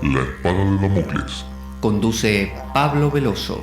La espada de Damocles. Conduce Pablo Veloso.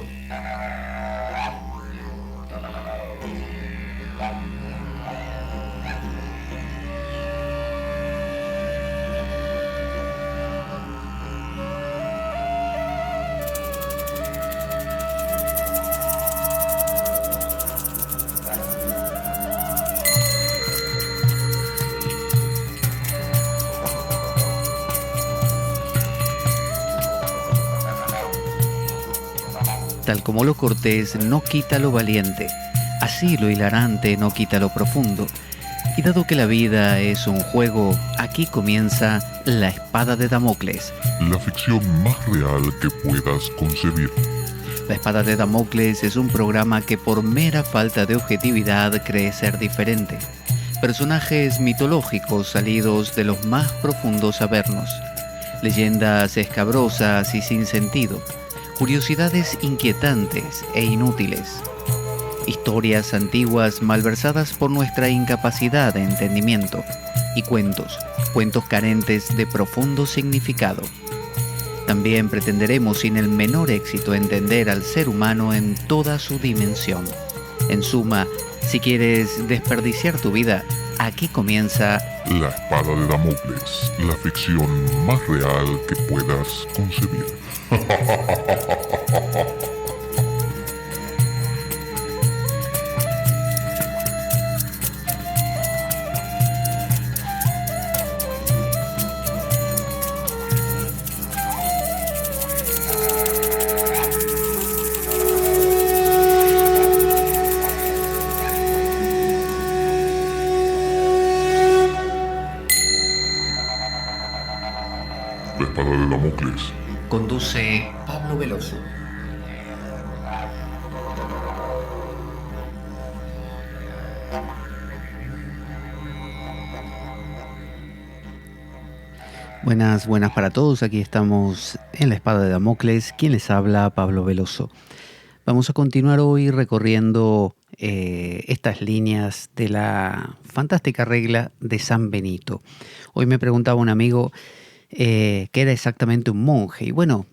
Tal como lo cortés no quita lo valiente, así lo hilarante no quita lo profundo. Y dado que la vida es un juego, aquí comienza La Espada de Damocles. La ficción más real que puedas concebir. La Espada de Damocles es un programa que por mera falta de objetividad cree ser diferente. Personajes mitológicos salidos de los más profundos avernos. Leyendas escabrosas y sin sentido. Curiosidades inquietantes e inútiles. Historias antiguas malversadas por nuestra incapacidad de entendimiento. Y cuentos carentes de profundo significado. También pretenderemos sin el menor éxito entender al ser humano en toda su dimensión. En suma, si quieres desperdiciar tu vida, aquí comienza La espada de Damocles, la ficción más real que puedas concebir. La espada de Damocles. Conduce Pablo Veloso. Buenas para todos. Aquí estamos en La Espada de Damocles. Quien les habla, Pablo Veloso. Vamos a continuar hoy recorriendo estas líneas de la fantástica regla de San Benito. Hoy me preguntaba un amigo qué era exactamente un monje. Y bueno,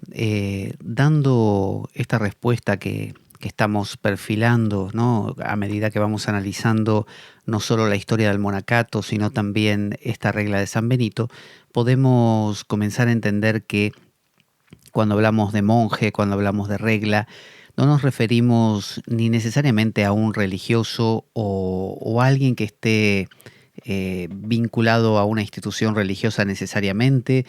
dando esta respuesta que estamos perfilando, ¿no? A medida que vamos analizando no solo la historia del monacato, sino también esta regla de San Benito, podemos comenzar a entender que cuando hablamos de monje, cuando hablamos de regla, no nos referimos ni necesariamente a un religioso o a alguien que esté vinculado a una institución religiosa necesariamente.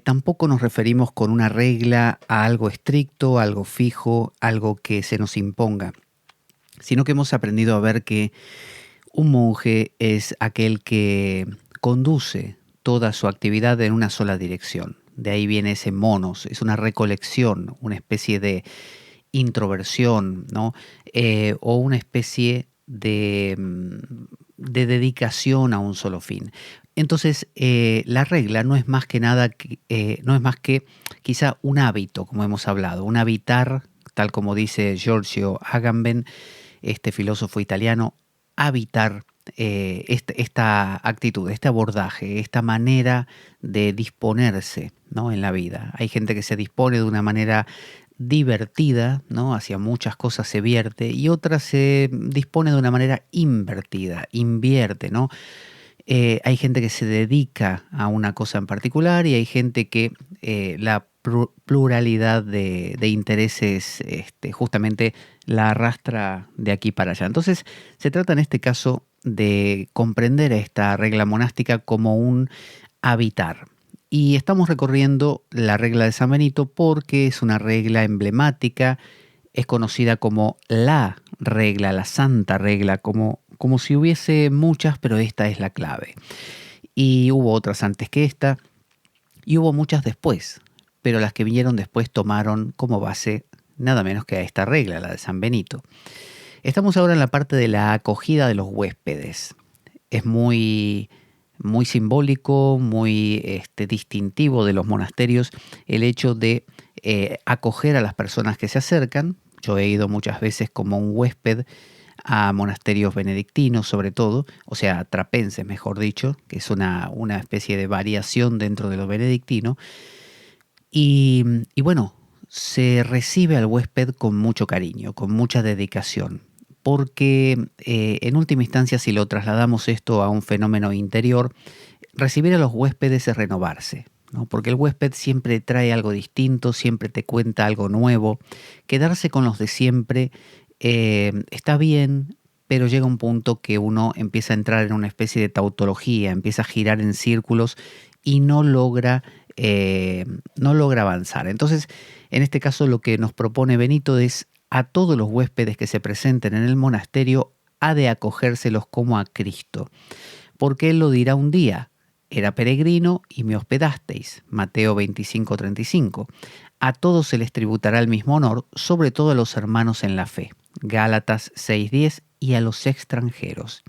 Tampoco nos referimos con una regla a algo estricto, algo fijo, algo que se nos imponga, sino que hemos aprendido a ver que un monje es aquel que conduce toda su actividad en una sola dirección. De ahí viene ese monos, es una recolección, una especie de introversión, ¿no? O una especie de dedicación a un solo fin. Entonces, la regla no es más que nada, no es más que quizá un hábito, como hemos hablado, un habitar, tal como dice Giorgio Agamben, este filósofo italiano, habitar esta actitud, este abordaje, esta manera de disponerse, ¿no? En la vida. Hay gente que se dispone de una manera divertida, ¿no? Hacia muchas cosas se vierte, y otra se dispone de una manera invertida, invierte, ¿no? Hay gente que se dedica a una cosa en particular y hay gente que la pluralidad de intereses justamente la arrastra de aquí para allá. Entonces se trata en este caso de comprender esta regla monástica como un habitar. Y estamos recorriendo la regla de San Benito porque es una regla emblemática, es conocida como la regla, la santa regla, como si hubiese muchas, pero esta es la clave. Y hubo otras antes que esta, y hubo muchas después, pero las que vinieron después tomaron como base nada menos que a esta regla, la de San Benito. Estamos ahora en la parte de la acogida de los huéspedes. Es muy simbólico, muy distintivo de los monasterios el hecho de acoger a las personas que se acercan. Yo he ido muchas veces como un huésped a monasterios benedictinos sobre todo, o sea, trapenses mejor dicho, que es una especie de variación dentro de lo benedictino. Y bueno, se recibe al huésped con mucho cariño, con mucha dedicación, porque en última instancia, si lo trasladamos esto a un fenómeno interior, recibir a los huéspedes es renovarse, ¿no? Porque el huésped siempre trae algo distinto, siempre te cuenta algo nuevo. Quedarse con los de siempre está bien, pero llega un punto que uno empieza a entrar en una especie de tautología, empieza a girar en círculos y no logra avanzar. Entonces, en este caso lo que nos propone Benito es a todos los huéspedes que se presenten en el monasterio ha de acogérselos como a Cristo, porque Él lo dirá un día: era peregrino y me hospedasteis. Mateo 25:35. A todos se les tributará el mismo honor, sobre todo a los hermanos en la fe. Gálatas 6:10. Y a los extranjeros.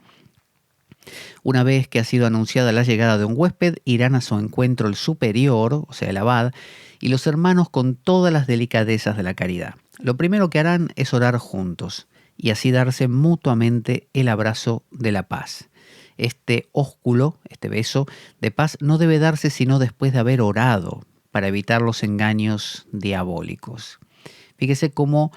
Una vez que ha sido anunciada la llegada de un huésped, irán a su encuentro el superior, o sea, el abad, y los hermanos con todas las delicadezas de la caridad. Lo primero que harán es orar juntos y así darse mutuamente el abrazo de la paz. Este ósculo, este beso de paz, no debe darse sino después de haber orado, para evitar los engaños diabólicos. Fíjese cómo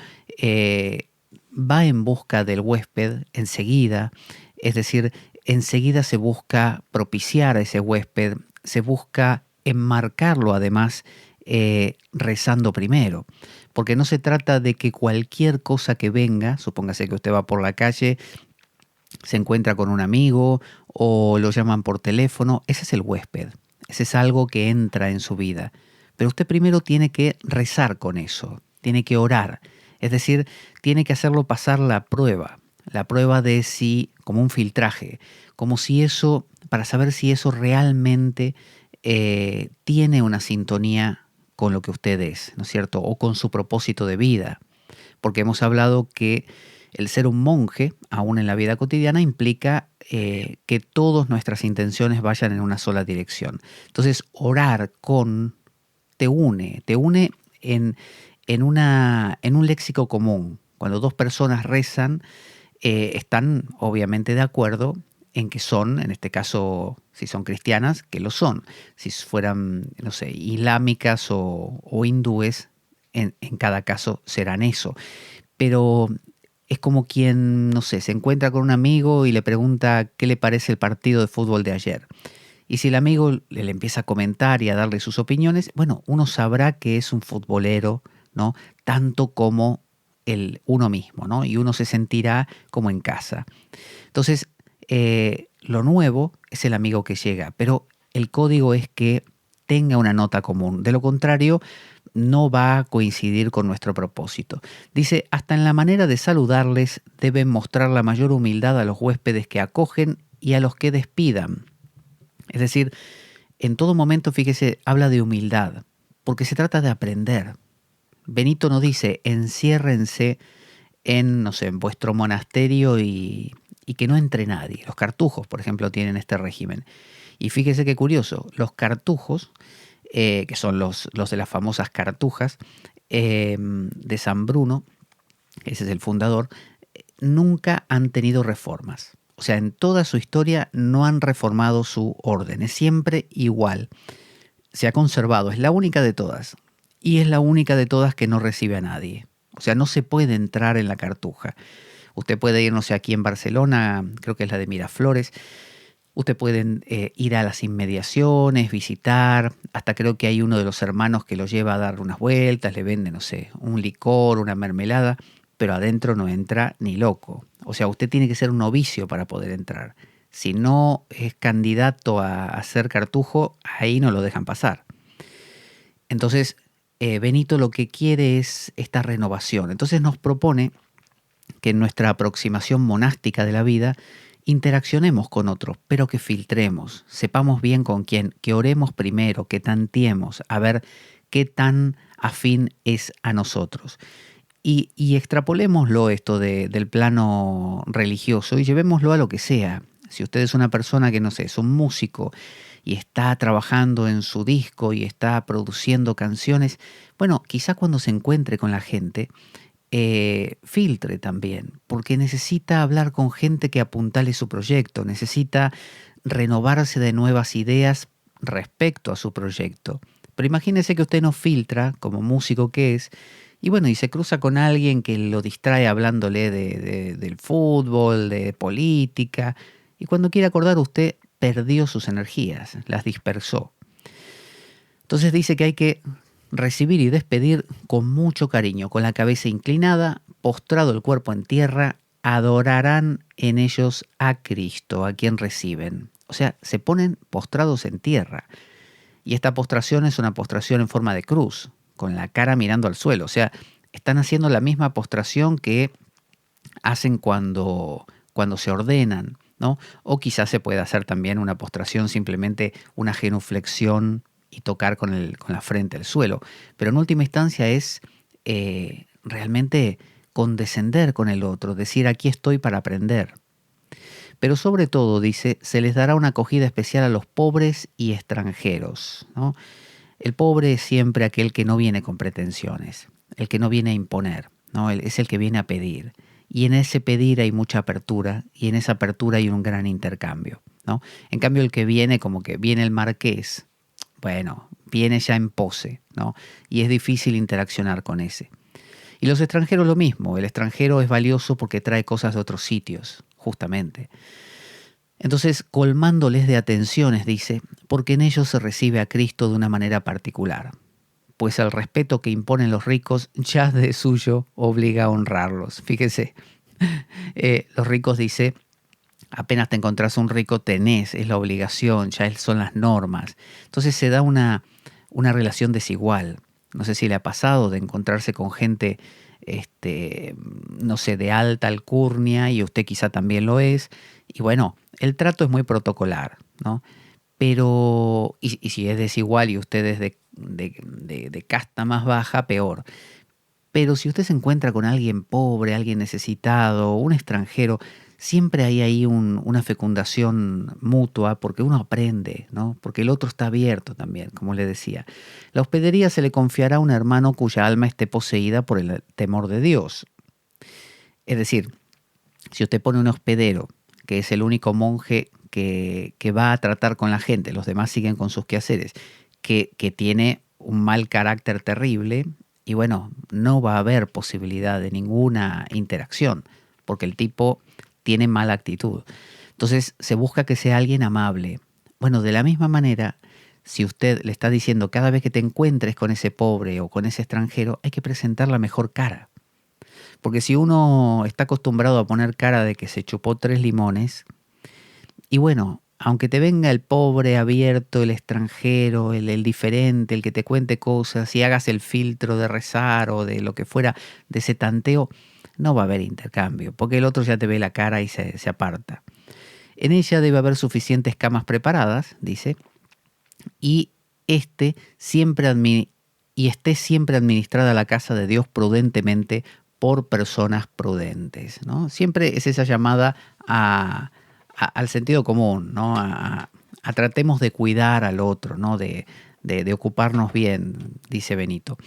va en busca del huésped enseguida, es decir, enseguida se busca propiciar a ese huésped, se busca enmarcarlo además rezando primero, porque no se trata de que cualquier cosa que venga, supóngase que usted va por la calle, se encuentra con un amigo o lo llaman por teléfono, ese es el huésped, ese es algo que entra en su vida, pero usted primero tiene que rezar con eso, tiene que orar, es decir, tiene que hacerlo pasar la prueba de si, como un filtraje, como si eso, para saber si eso realmente tiene una sintonía con lo que usted es, ¿no es cierto? O con su propósito de vida. Porque hemos hablado que el ser un monje, aún en la vida cotidiana, implica que todas nuestras intenciones vayan en una sola dirección. Entonces, orar te une en un léxico común. Cuando dos personas rezan, están obviamente de acuerdo en que son, en este caso, si son cristianas, que lo son. Si fueran, no sé, islámicas o hindúes, en cada caso serán eso. Pero es como quien, no sé, se encuentra con un amigo y le pregunta qué le parece el partido de fútbol de ayer. Y si el amigo le empieza a comentar y a darle sus opiniones, bueno, uno sabrá que es un futbolero, ¿no? Tanto como uno mismo, ¿no? Y uno se sentirá como en casa. Entonces, lo nuevo es el amigo que llega, pero el código es que tenga una nota común. De lo contrario, no va a coincidir con nuestro propósito. Dice, hasta en la manera de saludarles deben mostrar la mayor humildad a los huéspedes que acogen y a los que despidan. Es decir, en todo momento, fíjese, habla de humildad, porque se trata de aprender. Benito nos dice, enciérrense en, no sé, en vuestro monasterio y que no entre nadie. Los cartujos, por ejemplo, tienen este régimen. Y fíjese qué curioso, los cartujos, que son los de las famosas cartujas, de San Bruno, ese es el fundador, nunca han tenido reformas. O sea, en toda su historia no han reformado su orden, es siempre igual. Se ha conservado, es la única de todas. Y es la única de todas que no recibe a nadie. O sea, no se puede entrar en la cartuja. Usted puede ir, no sé, aquí en Barcelona, creo que es la de Miraflores. Usted puede ir a las inmediaciones, visitar. Hasta creo que hay uno de los hermanos que lo lleva a dar unas vueltas, le vende, no sé, un licor, una mermelada, pero adentro no entra ni loco. O sea, usted tiene que ser un novicio para poder entrar. Si no es candidato a ser cartujo, ahí no lo dejan pasar. Entonces, Benito lo que quiere es esta renovación. Entonces nos propone que en nuestra aproximación monástica de la vida interaccionemos con otros, pero que filtremos, sepamos bien con quién, que oremos primero, que tanteemos, a ver qué tan afín es a nosotros. Y extrapolémoslo esto del plano religioso y llevémoslo a lo que sea. Si usted es una persona que, no sé, es un músico y está trabajando en su disco y está produciendo canciones, bueno, quizá cuando se encuentre con la gente, filtre también, porque necesita hablar con gente que apuntale su proyecto, necesita renovarse de nuevas ideas respecto a su proyecto. Pero imagínese que usted no filtra, como músico que es, y bueno, y se cruza con alguien que lo distrae hablándole del fútbol, de política, y cuando quiere acordar usted perdió sus energías, las dispersó. Entonces dice que hay que recibir y despedir con mucho cariño, con la cabeza inclinada, postrado el cuerpo en tierra, adorarán en ellos a Cristo, a quien reciben. O sea, se ponen postrados en tierra. Y esta postración es una postración en forma de cruz, con la cara mirando al suelo. O sea, están haciendo la misma postración que hacen cuando se ordenan, ¿no? O quizás se puede hacer también una postración, simplemente una genuflexión y tocar con la frente al suelo. Pero en última instancia es realmente condescender con el otro, decir aquí estoy para aprender. Pero sobre todo, dice, se les dará una acogida especial a los pobres y extranjeros, ¿no? El pobre es siempre aquel que no viene con pretensiones, el que no viene a imponer, ¿no? Es el que viene a pedir. Y en ese pedir hay mucha apertura y en esa apertura hay un gran intercambio, ¿no? En cambio, el que viene como que viene el marqués, bueno, viene ya en pose, ¿no? Y es difícil interaccionar con ese. Y los extranjeros lo mismo, el extranjero es valioso porque trae cosas de otros sitios, justamente. Entonces, colmándoles de atenciones, dice, porque en ellos se recibe a Cristo de una manera particular, pues el respeto que imponen los ricos ya de suyo obliga a honrarlos. Fíjese, los ricos, dice, apenas te encontrás un rico, tenés, es la obligación, ya son las normas. Entonces se da una relación desigual. No sé si le ha pasado de encontrarse con gente, no sé, de alta alcurnia, y usted quizá también lo es. Y bueno, el trato es muy protocolar, ¿no? Pero, y si es desigual y usted es de casta más baja, peor. Pero si usted se encuentra con alguien pobre, alguien necesitado, un extranjero, siempre hay ahí una fecundación mutua porque uno aprende, ¿no? Porque el otro está abierto también, como le decía. La hospedería se le confiará a un hermano cuya alma esté poseída por el temor de Dios. Es decir, si usted pone un hospedero, que es el único monje que va a tratar con la gente, los demás siguen con sus quehaceres, que tiene un mal carácter terrible, y bueno, no va a haber posibilidad de ninguna interacción, porque el tipo tiene mala actitud. Entonces se busca que sea alguien amable. Bueno, de la misma manera, si usted le está diciendo cada vez que te encuentres con ese pobre o con ese extranjero, hay que presentar la mejor cara. Porque si uno está acostumbrado a poner cara de que se chupó 3 limones, y bueno, aunque te venga el pobre abierto, el extranjero, el diferente, el que te cuente cosas y hagas el filtro de rezar o de lo que fuera, de ese tanteo, no va a haber intercambio, porque el otro ya te ve la cara y se aparta. En ella debe haber suficientes camas preparadas, dice, y esté siempre administrada la casa de Dios prudentemente por personas prudentes, ¿no? Siempre es esa llamada al sentido común, ¿no? A tratemos de cuidar al otro, ¿no? De ocuparnos bien, dice Benito.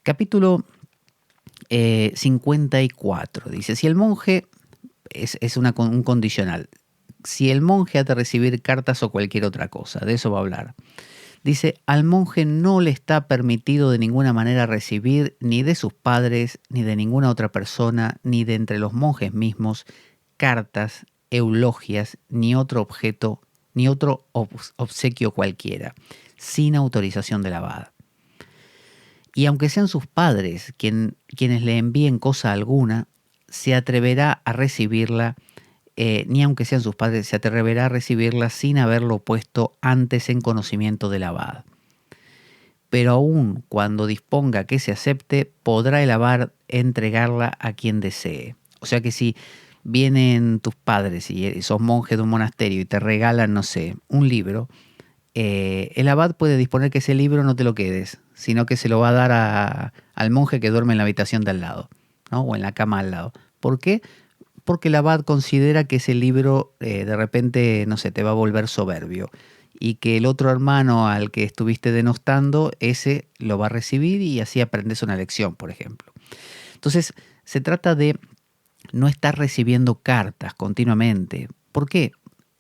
Capítulo 54, dice, si el monje, es un condicional, si el monje ha de recibir cartas o cualquier otra cosa, de eso va a hablar. Dice, al monje no le está permitido de ninguna manera recibir ni de sus padres, ni de ninguna otra persona, ni de entre los monjes mismos, cartas, eulogias, ni otro objeto, ni otro obsequio cualquiera, sin autorización del abad. Y aunque sean sus padres quienes le envíen cosa alguna, se atreverá a recibirla, ni aunque sean sus padres, se atreverá a recibirla sin haberlo puesto antes en conocimiento del abad. Pero aun cuando disponga que se acepte, podrá el abad entregarla a quien desee. O sea que si vienen tus padres y sos monje de un monasterio y te regalan, no sé, un libro, el abad puede disponer que ese libro no te lo quedes, sino que se lo va a dar al monje que duerme en la habitación de al lado, ¿no? O en la cama al lado. ¿Por qué? Porque el abad considera que ese libro de repente, no sé, te va a volver soberbio y que el otro hermano al que estuviste denostando, ese lo va a recibir y así aprendes una lección, por ejemplo. Entonces, se trata de no estar recibiendo cartas continuamente. ¿Por qué?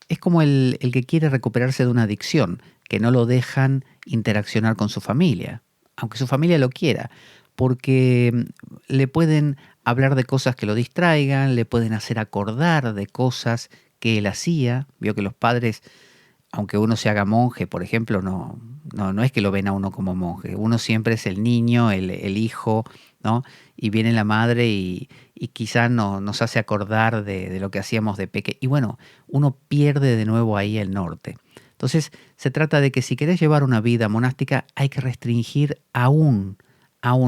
Es como el que quiere recuperarse de una adicción, que no lo dejan interaccionar con su familia, aunque su familia lo quiera, porque le pueden hablar de cosas que lo distraigan, le pueden hacer acordar de cosas que él hacía. Vio que los padres, aunque uno se haga monje, por ejemplo, no es que lo ven a uno como monje. Uno siempre es el niño, el hijo, ¿no? Y viene la madre y quizá nos hace acordar de lo que hacíamos de pequeño. Y bueno, uno pierde de nuevo ahí el norte. Entonces, se trata de que si querés llevar una vida monástica, hay que restringir aún.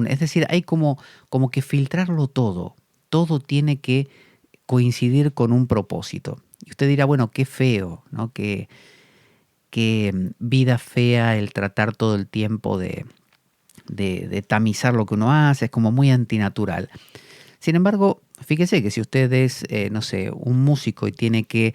Es decir, hay como que filtrarlo todo. Todo tiene que coincidir con un propósito. Y usted dirá, bueno, qué feo, ¿no? Qué vida fea el tratar todo el tiempo de tamizar lo que uno hace, es como muy antinatural. Sin embargo, fíjese que si usted es, no sé, un músico y tiene que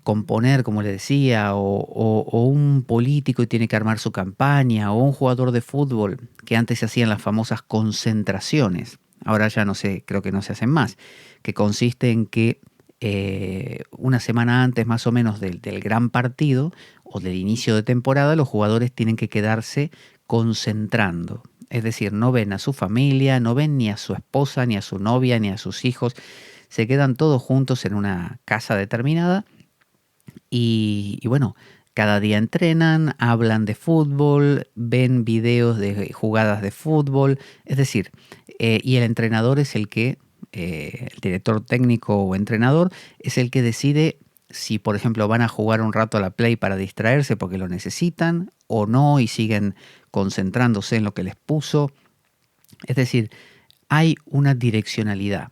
componer, como le decía, o un político y tiene que armar su campaña, o un jugador de fútbol, que antes se hacían las famosas concentraciones, ahora ya no sé, creo que no se hacen más, que consiste en que una semana antes más o menos del gran partido o del inicio de temporada, los jugadores tienen que quedarse concentrando. Es decir, no ven a su familia, no ven ni a su esposa, ni a su novia, ni a sus hijos. Se quedan todos juntos en una casa determinada y bueno, cada día entrenan, hablan de fútbol, ven videos de jugadas de fútbol. Es decir, y el entrenador es el que, el director técnico o entrenador, es el que decide si, por ejemplo, van a jugar un rato a la Play para distraerse porque lo necesitan o no y siguen concentrándose en lo que les puso. Es decir, hay una direccionalidad.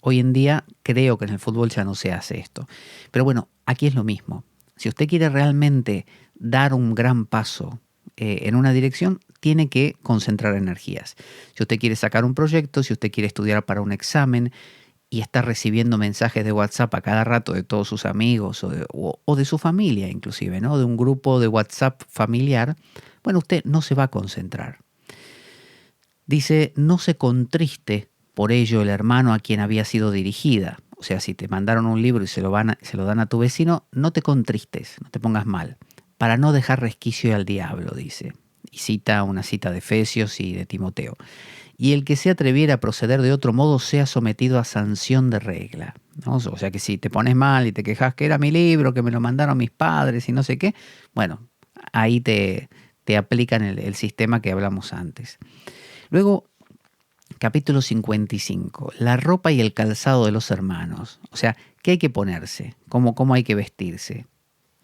Hoy en día creo que en el fútbol ya no se hace esto. Pero bueno, aquí es lo mismo. Si usted quiere realmente dar un gran paso en una dirección, tiene que concentrar energías. Si usted quiere sacar un proyecto, si usted quiere estudiar para un examen y está recibiendo mensajes de WhatsApp a cada rato de todos sus amigos o de su familia inclusive, ¿no? De un grupo de WhatsApp familiar, bueno, usted no se va a concentrar. Dice, no se contriste por ello el hermano a quien había sido dirigida. O sea, si te mandaron un libro y se lo dan a tu vecino, no te contristes, no te pongas mal, para no dejar resquicio al diablo, dice. Y cita una cita de Efesios y de Timoteo. Y el que se atreviera a proceder de otro modo sea sometido a sanción de regla, ¿no? O sea que si te pones mal y te quejas que era mi libro, que me lo mandaron mis padres y no sé qué, bueno, ahí te aplican el sistema que hablamos antes. Luego, capítulo 55, la ropa y el calzado de los hermanos. O sea, ¿qué hay que ponerse? ¿Cómo hay que vestirse?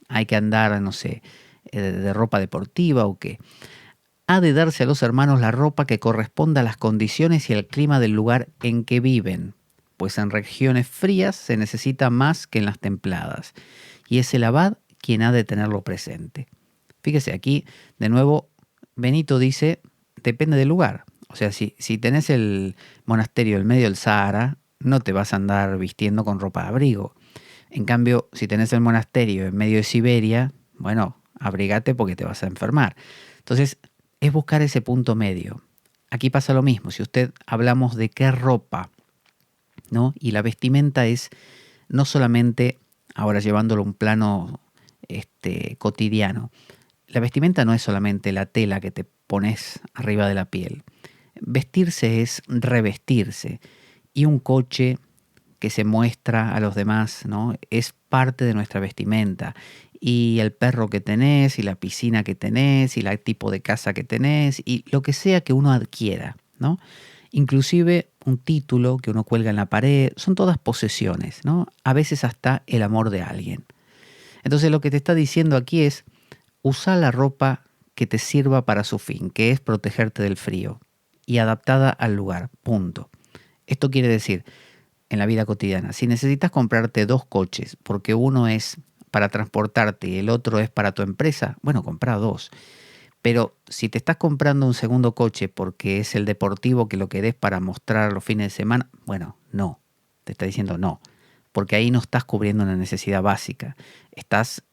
¿Hay que andar, no sé, de ropa deportiva o qué? Ha de darse a los hermanos la ropa que corresponda a las condiciones y al clima del lugar en que viven, pues en regiones frías se necesita más que en las templadas, y es el abad quien ha de tenerlo presente. Fíjese, aquí, de nuevo, Benito dice, depende del lugar. O sea, si tenés el monasterio en medio del Sahara, no te vas a andar vistiendo con ropa de abrigo. En cambio, si tenés el monasterio en medio de Siberia, bueno, abrígate porque te vas a enfermar. Entonces, es buscar ese punto medio. Aquí pasa lo mismo. Si usted hablamos de qué ropa, ¿no? Y la vestimenta es no solamente, ahora llevándolo a un plano cotidiano, la vestimenta no es solamente la tela que te pones arriba de la piel. Vestirse es revestirse. Y un coche que se muestra a los demás, ¿no? Es parte de nuestra vestimenta. Y el perro que tenés, y la piscina que tenés, y el tipo de casa que tenés, y lo que sea que uno adquiera, ¿no? Inclusive un título que uno cuelga en la pared, son todas posesiones, ¿no? A veces hasta el amor de alguien. Entonces lo que te está diciendo aquí es, usa la ropa que te sirva para su fin, que es protegerte del frío, y adaptada al lugar, punto. Esto quiere decir, en la vida cotidiana, si necesitas comprarte 2 coches, porque uno es para transportarte y el otro es para tu empresa, bueno, compra 2. Pero si te estás comprando un segundo coche porque es el deportivo que lo querés para mostrar los fines de semana, bueno, no. Te está diciendo no. Porque ahí no estás cubriendo una necesidad básica. Estás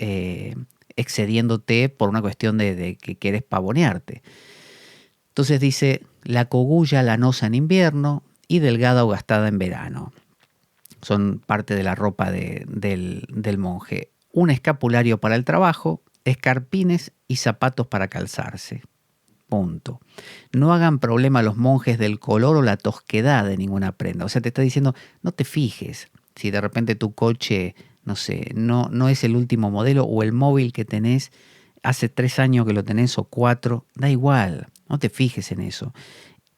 excediéndote por una cuestión de que quieres pavonearte. Entonces dice, la cogulla lanosa en invierno y delgada o gastada en verano. Son parte de la ropa del monje. Un escapulario para el trabajo, escarpines y zapatos para calzarse. Punto. No hagan problema a los monjes del color o la tosquedad de ninguna prenda. O sea, te está diciendo, no te fijes si de repente tu coche, no sé, no es el último modelo, o el móvil que tenés hace 3 años que lo tenés o 4, da igual, no te fijes en eso.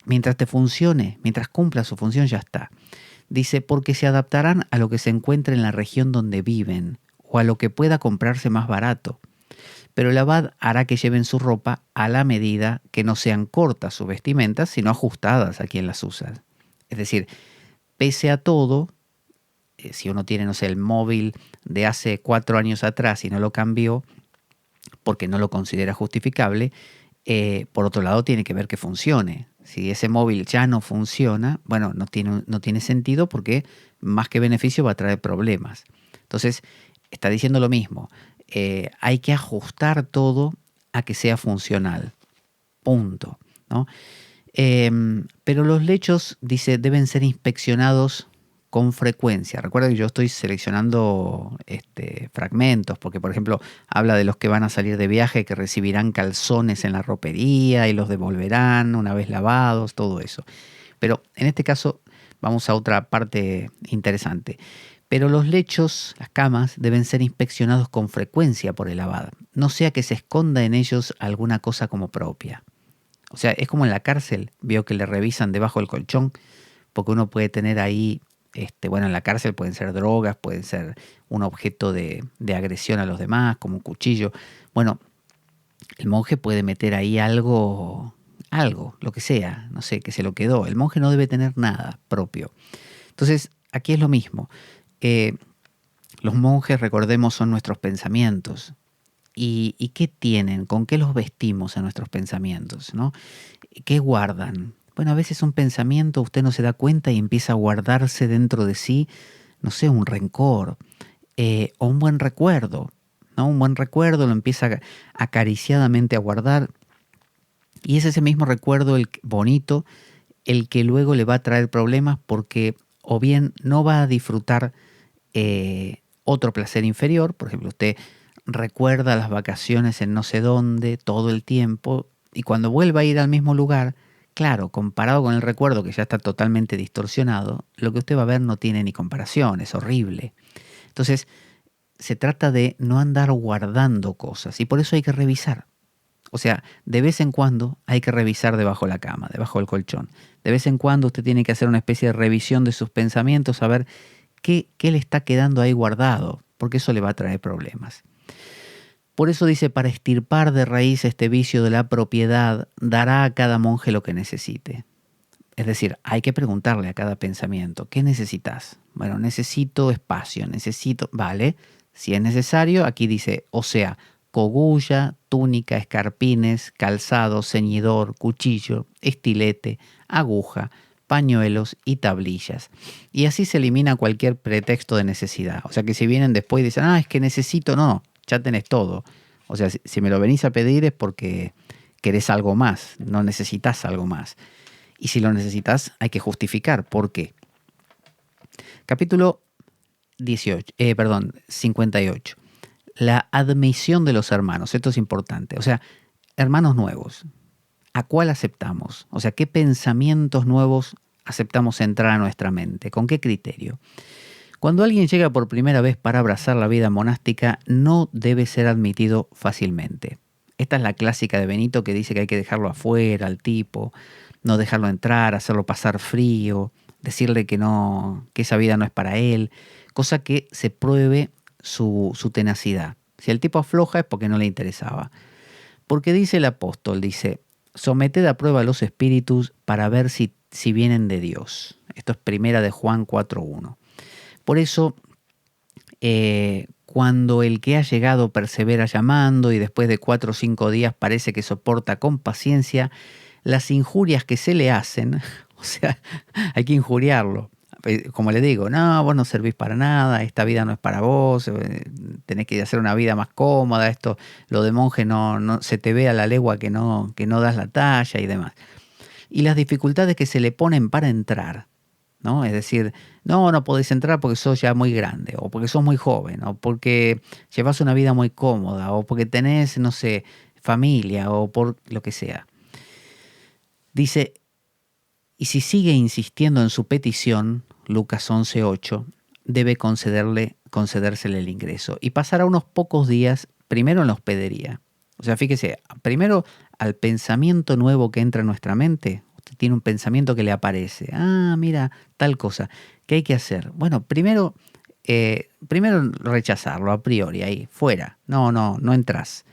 Mientras te funcione, mientras cumpla su función, ya está. Dice, porque se adaptarán a lo que se encuentre en la región donde viven o a lo que pueda comprarse más barato. Pero el abad hará que lleven su ropa a la medida, que no sean cortas sus vestimentas, sino ajustadas a quien las usa. Es decir, pese a todo, si uno tiene, no sé, el móvil de hace 4 años atrás y no lo cambió porque no lo considera justificable, por otro lado tiene que ver que funcione. Si ese móvil ya no funciona, bueno, no tiene sentido, porque más que beneficio va a traer problemas. Entonces, está diciendo lo mismo. Hay que ajustar todo a que sea funcional. Punto, ¿no? Pero los lechos, dice, deben ser inspeccionados con frecuencia. Recuerda que yo estoy seleccionando fragmentos, porque por ejemplo habla de los que van a salir de viaje, que recibirán calzones en la ropería y los devolverán una vez lavados, todo eso. Pero en este caso vamos a otra parte interesante. Pero los lechos, las camas, deben ser inspeccionados con frecuencia por el abad, no sea que se esconda en ellos alguna cosa como propia. O sea, es como en la cárcel, veo que le revisan debajo del colchón, porque uno puede tener ahí, en la cárcel pueden ser drogas, pueden ser un objeto de agresión a los demás, como un cuchillo. Bueno, el monje puede meter ahí algo, lo que sea, no sé, que se lo quedó. El monje no debe tener nada propio. Entonces, aquí es lo mismo. Los monjes, recordemos, son nuestros pensamientos. ¿Y qué tienen? ¿Con qué los vestimos a nuestros pensamientos, ¿no? ¿Qué guardan? Bueno, a veces un pensamiento usted no se da cuenta y empieza a guardarse dentro de sí, no sé, un rencor o un buen recuerdo, ¿no? Un buen recuerdo lo empieza acariciadamente a guardar, y es ese mismo recuerdo, el bonito, el que luego le va a traer problemas, porque o bien no va a disfrutar otro placer inferior. Por ejemplo, usted recuerda las vacaciones en no sé dónde todo el tiempo, y cuando vuelva a ir al mismo lugar, claro, comparado con el recuerdo que ya está totalmente distorsionado, lo que usted va a ver no tiene ni comparación, es horrible. Entonces, se trata de no andar guardando cosas, y por eso hay que revisar. O sea, de vez en cuando hay que revisar debajo de la cama, debajo del colchón. De vez en cuando usted tiene que hacer una especie de revisión de sus pensamientos, a ver qué le está quedando ahí guardado, porque eso le va a traer problemas. Por eso dice, para extirpar de raíz este vicio de la propiedad, dará a cada monje lo que necesite. Es decir, hay que preguntarle a cada pensamiento, ¿qué necesitas? Bueno, necesito espacio, vale, si es necesario, aquí dice, o sea, cogulla, túnica, escarpines, calzado, ceñidor, cuchillo, estilete, aguja, pañuelos y tablillas. Y así se elimina cualquier pretexto de necesidad. O sea que si vienen después y dicen, es que necesito, no, ya tenés todo. O sea, si me lo venís a pedir es porque querés algo más, no necesitas algo más. Y si lo necesitas, hay que justificar por qué. Capítulo 58. La admisión de los hermanos. Esto es importante. O sea, hermanos nuevos. ¿A cuál aceptamos? O sea, ¿qué pensamientos nuevos aceptamos entrar a nuestra mente? ¿Con qué criterio? Cuando alguien llega por primera vez para abrazar la vida monástica, no debe ser admitido fácilmente. Esta es la clásica de Benito, que dice que hay que dejarlo afuera al tipo, no dejarlo entrar, hacerlo pasar frío, decirle que esa vida no es para él, cosa que se pruebe su tenacidad. Si el tipo afloja es porque no le interesaba. Porque dice el apóstol, dice, someted a prueba a los espíritus para ver si vienen de Dios. Esto es primera de Juan 4:1. Por eso, cuando el que ha llegado persevera llamando y después de 4 o 5 días parece que soporta con paciencia las injurias que se le hacen, o sea, hay que injuriarlo. Como le digo, no, vos no servís para nada, esta vida no es para vos, tenés que hacer una vida más cómoda, esto, lo de monje no se te ve a la legua que no das la talla y demás. Y las dificultades que se le ponen para entrar. ¿no? Es decir, no podés entrar porque sos ya muy grande, o porque sos muy joven, o porque llevas una vida muy cómoda, o porque tenés, no sé, familia, o por lo que sea. Dice, y si sigue insistiendo en su petición, Lucas 11:8, debe concedérsele el ingreso. Y pasará unos pocos días primero en la hospedería. O sea, fíjese, primero al pensamiento nuevo que entra en nuestra mente, usted tiene un pensamiento que le aparece. Mira, tal cosa. ¿Qué hay que hacer? Bueno, primero rechazarlo a priori, ahí, fuera. No entras.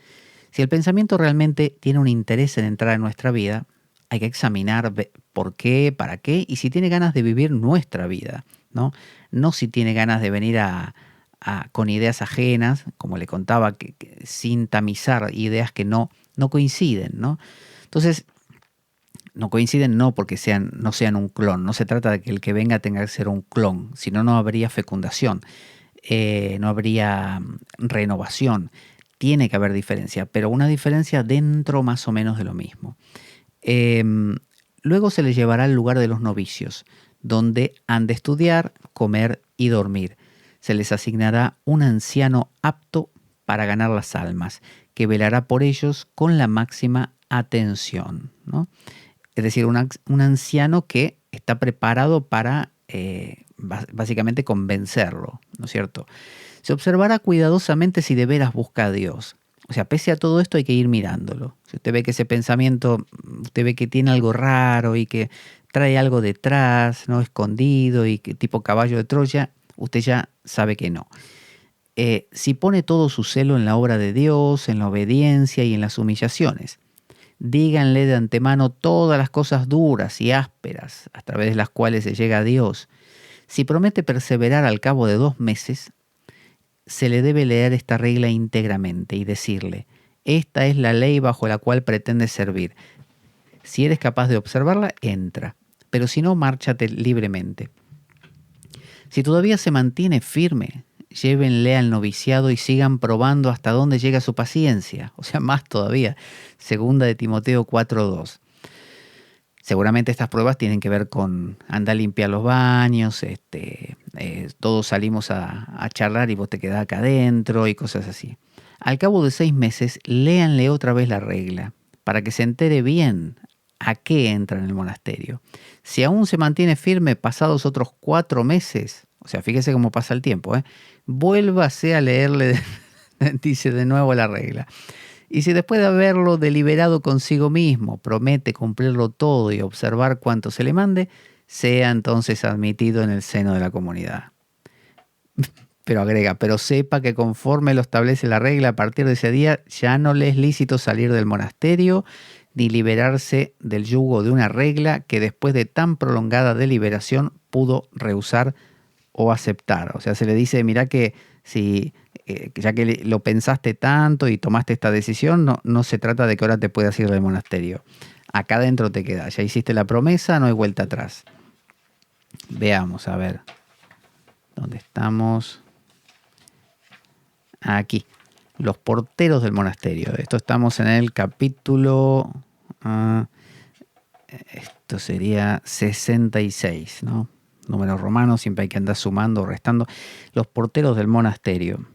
Si el pensamiento realmente tiene un interés en entrar en nuestra vida, hay que examinar por qué, para qué, y si tiene ganas de vivir nuestra vida, ¿no? No si tiene ganas de venir con ideas ajenas, como le contaba, que sin tamizar ideas que no coinciden, ¿no? Entonces, no coinciden no porque no sean un clon, no se trata de que el que venga tenga que ser un clon, sino no habría fecundación, no habría renovación. Tiene que haber diferencia, pero una diferencia dentro más o menos de lo mismo. Luego se les llevará al lugar de los novicios, donde han de estudiar, comer y dormir. Se les asignará un anciano apto para ganar las almas, que velará por ellos con la máxima atención, ¿no? Es decir, un anciano que está preparado para básicamente convencerlo, ¿no es cierto? Se observará cuidadosamente si de veras busca a Dios. O sea, pese a todo esto hay que ir mirándolo. Si usted ve que ese pensamiento, usted ve que tiene algo raro y que trae algo detrás, ¿no? Escondido y que tipo caballo de Troya, usted ya sabe que no. Si pone todo su celo en la obra de Dios, en la obediencia y en las humillaciones, díganle de antemano todas las cosas duras y ásperas a través de las cuales se llega a Dios. Si promete perseverar al cabo de 2 meses, se le debe leer esta regla íntegramente y decirle, esta es la ley bajo la cual pretendes servir. Si eres capaz de observarla, entra, pero si no, márchate libremente. Si todavía se mantiene firme, llévenle al noviciado y sigan probando hasta dónde llega su paciencia, o sea, más todavía. Segunda de Timoteo 4:2. Seguramente estas pruebas tienen que ver con andar a limpiar los baños, todos salimos a charlar y vos te quedás acá adentro y cosas así. Al cabo de 6 meses, léanle otra vez la regla, para que se entere bien a qué entra en el monasterio. Si aún se mantiene firme pasados otros 4 meses, o sea, fíjese cómo pasa el tiempo, vuélvase a leerle, dice de nuevo la regla. Y si después de haberlo deliberado consigo mismo, promete cumplirlo todo y observar cuanto se le mande, sea entonces admitido en el seno de la comunidad. Pero agrega, pero sepa que conforme lo establece la regla, a partir de ese día ya no le es lícito salir del monasterio ni liberarse del yugo de una regla que después de tan prolongada deliberación pudo rehusar o aceptar. O sea, se le dice, mirá que si ya que lo pensaste tanto y tomaste esta decisión, no se trata de que ahora te puedas ir del monasterio. Acá adentro te quedas, ya hiciste la promesa, no hay vuelta atrás. Veamos, a ver, ¿dónde estamos? Aquí, los porteros del monasterio. Esto estamos en el capítulo, esto sería 66, ¿no? Números romanos, siempre hay que andar sumando o restando. Los porteros del monasterio.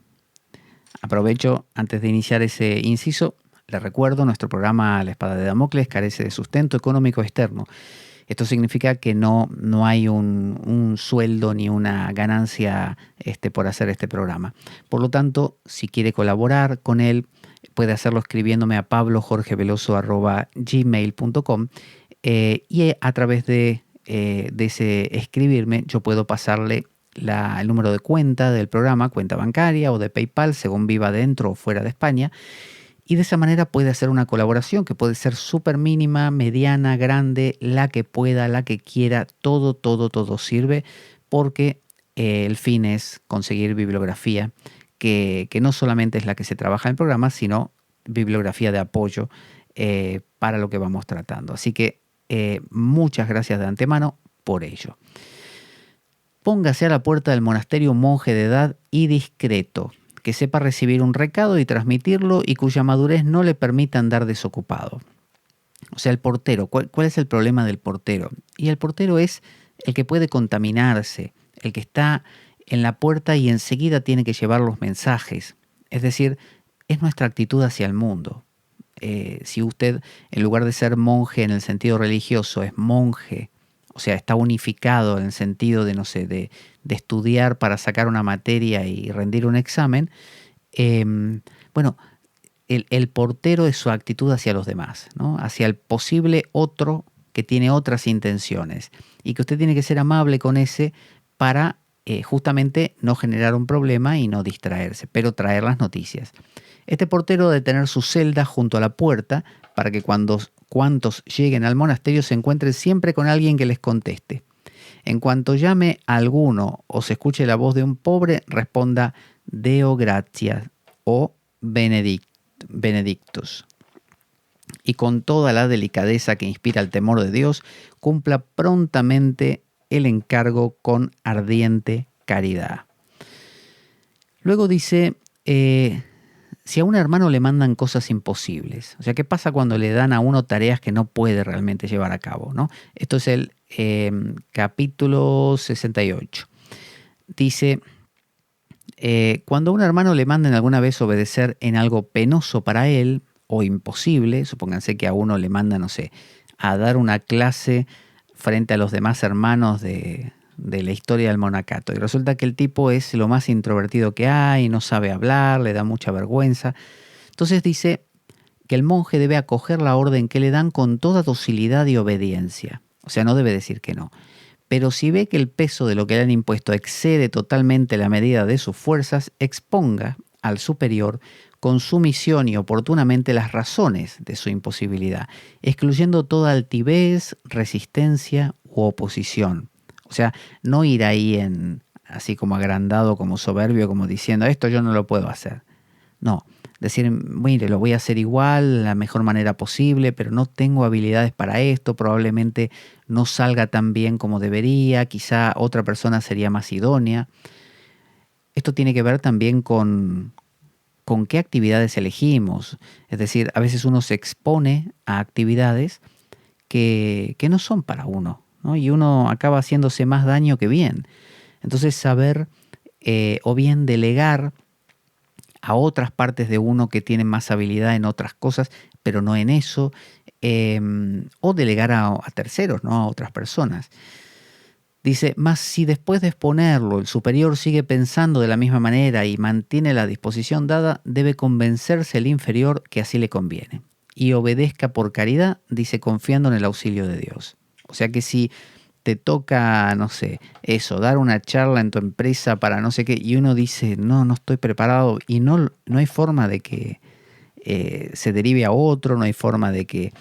Aprovecho, antes de iniciar ese inciso, les recuerdo, nuestro programa La Espada de Damocles carece de sustento económico externo. Esto significa que no hay un sueldo ni una ganancia por hacer este programa. Por lo tanto, si quiere colaborar con él, puede hacerlo escribiéndome a pablojorgeveloso@gmail.com y a través de ese escribirme, yo puedo pasarle el número de cuenta del programa, cuenta bancaria o de PayPal, según viva dentro o fuera de España. Y de esa manera puede hacer una colaboración que puede ser súper mínima, mediana, grande, la que pueda, la que quiera, todo sirve, porque el fin es conseguir bibliografía que no solamente es la que se trabaja en el programa, sino bibliografía de apoyo para lo que vamos tratando. Así que muchas gracias de antemano por ello. Póngase a la puerta del monasterio un monje de edad y discreto, que sepa recibir un recado y transmitirlo y cuya madurez no le permita andar desocupado. O sea, el portero, ¿cuál es el problema del portero? Y el portero es el que puede contaminarse, el que está en la puerta y enseguida tiene que llevar los mensajes. Es decir, es nuestra actitud hacia el mundo. Si usted, en lugar de ser monje en el sentido religioso, es monje, o sea, está unificado en el sentido de, no sé, de estudiar para sacar una materia y rendir un examen, bueno, el portero es su actitud hacia los demás, ¿no? Hacia el posible otro que tiene otras intenciones y que usted tiene que ser amable con ese para justamente no generar un problema y no distraerse, pero traer las noticias. Este portero debe tener su celda junto a la puerta para que cuantos lleguen al monasterio se encuentren siempre con alguien que les conteste. En cuanto llame a alguno o se escuche la voz de un pobre, responda Deo gratias o Benedictus. Y con toda la delicadeza que inspira el temor de Dios, cumpla prontamente el encargo con ardiente caridad. Luego dice, si a un hermano le mandan cosas imposibles, o sea, ¿qué pasa cuando le dan a uno tareas que no puede realmente llevar a cabo, ¿no? Esto es el capítulo 68. Dice, cuando a un hermano le manden alguna vez obedecer en algo penoso para él o imposible, supónganse que a uno le mandan, no sé, a dar una clase frente a los demás hermanos de la historia del monacato. Y resulta que el tipo es lo más introvertido que hay, no sabe hablar, le da mucha vergüenza. Entonces dice que el monje debe acoger la orden que le dan con toda docilidad y obediencia. O sea, no debe decir que no. Pero si ve que el peso de lo que le han impuesto excede totalmente la medida de sus fuerzas, exponga al superior con sumisión y oportunamente las razones de su imposibilidad, excluyendo toda altivez, resistencia u oposición. O sea, no ir ahí así como agrandado, como soberbio, como diciendo, esto yo no lo puedo hacer. No, decir, mire, lo voy a hacer igual, la mejor manera posible, pero no tengo habilidades para esto, probablemente no salga tan bien como debería, quizá otra persona sería más idónea. Esto tiene que ver también con qué actividades elegimos. Es decir, a veces uno se expone a actividades que no son para uno, ¿no? Y uno acaba haciéndose más daño que bien. Entonces saber o bien delegar a otras partes de uno que tienen más habilidad en otras cosas, pero no en eso, o delegar a terceros, ¿no? A otras personas. Dice, mas si después de exponerlo el superior sigue pensando de la misma manera y mantiene la disposición dada, debe convencerse el inferior que así le conviene. Y obedezca por caridad, dice, confiando en el auxilio de Dios. O sea que si te toca, no sé, eso, dar una charla en tu empresa para no sé qué, y uno dice, no estoy preparado, y no hay forma de que se derive a otro, no hay forma de que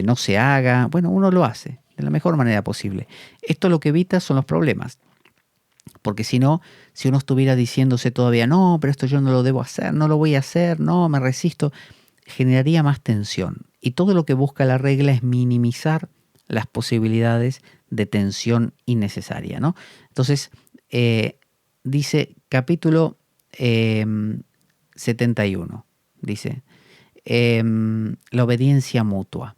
no se haga, bueno, uno lo hace de la mejor manera posible. Esto lo que evita son los problemas. Porque si no, si uno estuviera diciéndose todavía, no, pero esto yo no lo debo hacer, no lo voy a hacer, no, me resisto, generaría más tensión. Y todo lo que busca la regla es minimizar las posibilidades de tensión innecesaria, ¿no? Entonces, dice capítulo 71, dice, la obediencia mutua.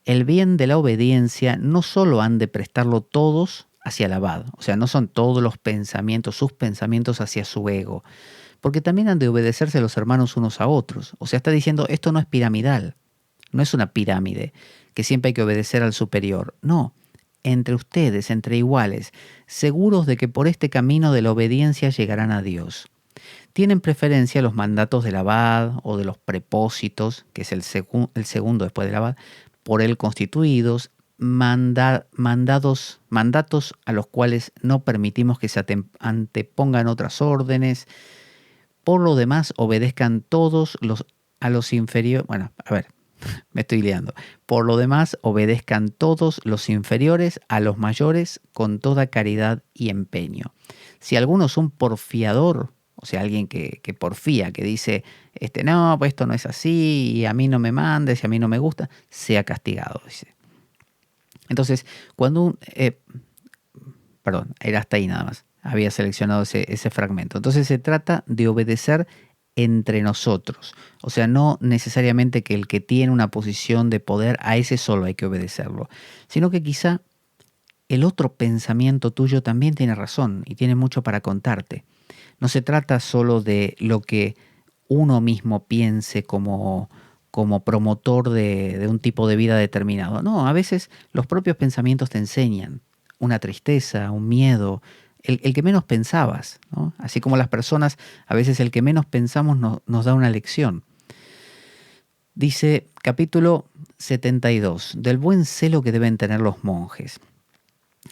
El bien de la obediencia no solo han de prestarlo todos hacia el abad, o sea, no son todos los pensamientos, sus pensamientos hacia su ego, porque también han de obedecerse los hermanos unos a otros. O sea, está diciendo, esto no es piramidal, no es una pirámide, que siempre hay que obedecer al superior. No, entre ustedes, entre iguales, seguros de que por este camino de la obediencia llegarán a Dios. Tienen preferencia los mandatos del abad o de los prepósitos, que es el segundo después del abad, por él constituidos, mandatos a los cuales no permitimos que se antepongan otras órdenes. Por lo demás, obedezcan todos a los inferiores. Bueno, a ver, me estoy liando. Por lo demás, obedezcan todos los inferiores a los mayores con toda caridad y empeño. Si alguno es un porfiador, o sea, alguien que porfía, que dice, no, pues esto no es así, y a mí no me mandes, y a mí no me gusta, sea castigado, dice. Entonces, cuando perdón, era hasta ahí nada más, había seleccionado ese fragmento. Entonces se trata de obedecer entre nosotros. O sea, no necesariamente que el que tiene una posición de poder, a ese solo hay que obedecerlo, sino que quizá el otro pensamiento tuyo también tiene razón y tiene mucho para contarte. No se trata solo de lo que uno mismo piense como promotor de un tipo de vida determinado. No, a veces los propios pensamientos te enseñan una tristeza, un miedo, el que menos pensabas, ¿no? Así como las personas, a veces el que menos pensamos nos da una lección. Dice capítulo 72, del buen celo que deben tener los monjes.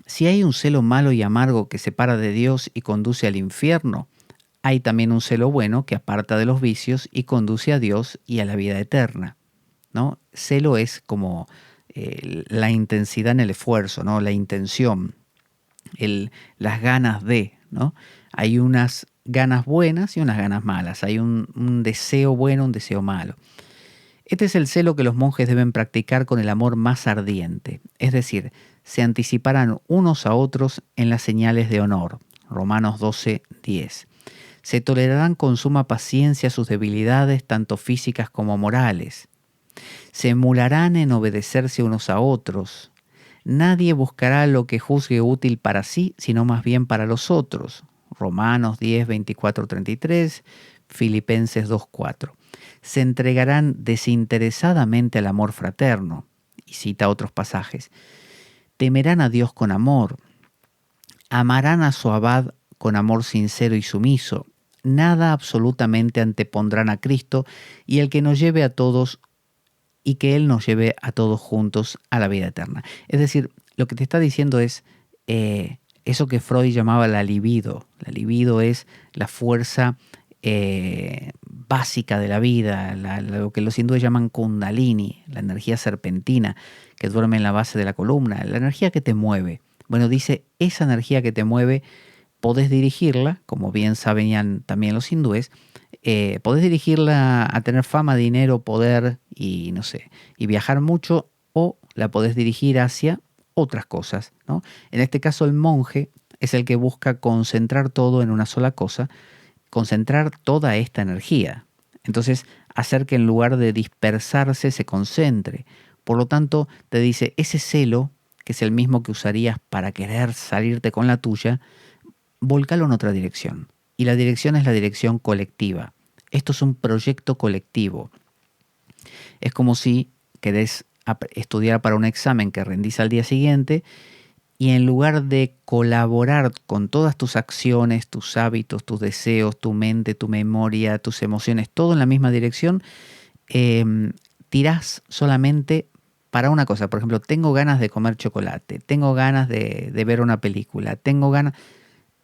Si hay un celo malo y amargo que separa de Dios y conduce al infierno, hay también un celo bueno que aparta de los vicios y conduce a Dios y a la vida eterna, ¿no? Celo es como la intensidad en el esfuerzo, ¿no? La intención, las ganas de, ¿no? Hay unas ganas buenas y unas ganas malas. Hay un deseo bueno, un deseo malo. Este es el celo que los monjes deben practicar con el amor más ardiente, es decir, se anticiparán unos a otros en las señales de honor. Romanos 12:10. Se tolerarán con suma paciencia sus debilidades, tanto físicas como morales. Se emularán en obedecerse unos a otros. Nadie buscará lo que juzgue útil para sí, sino más bien para los otros. Romanos 10:24-33, Filipenses 2:4. Se entregarán desinteresadamente al amor fraterno. Y cita otros pasajes. Temerán a Dios con amor. Amarán a su abad con amor sincero y sumiso. Nada absolutamente antepondrán a Cristo y el que nos lleve a todos y que Él nos lleve a todos juntos a la vida eterna. Es decir, lo que te está diciendo es eso que Freud llamaba la libido. La libido es la fuerza básica de la vida, lo que los hindúes llaman kundalini, la energía serpentina que duerme en la base de la columna, la energía que te mueve. Bueno, dice, esa energía que te mueve, podés dirigirla, como bien saben también los hindúes, podés dirigirla a tener fama, dinero, poder y no sé, y viajar mucho, o la podés dirigir hacia otras cosas, ¿no? En este caso el monje es el que busca concentrar todo en una sola cosa, concentrar toda esta energía. Entonces, hacer que en lugar de dispersarse se concentre. Por lo tanto, te dice, ese celo, que es el mismo que usarías para querer salirte con la tuya, volcalo en otra dirección. Y la dirección es la dirección colectiva. Esto es un proyecto colectivo. Es como si querés estudiar para un examen que rendís al día siguiente y en lugar de colaborar con todas tus acciones, tus hábitos, tus deseos, tu mente, tu memoria, tus emociones, todo en la misma dirección, tirás solamente para una cosa. Por ejemplo, tengo ganas de comer chocolate, tengo ganas de ver una película, tengo ganas...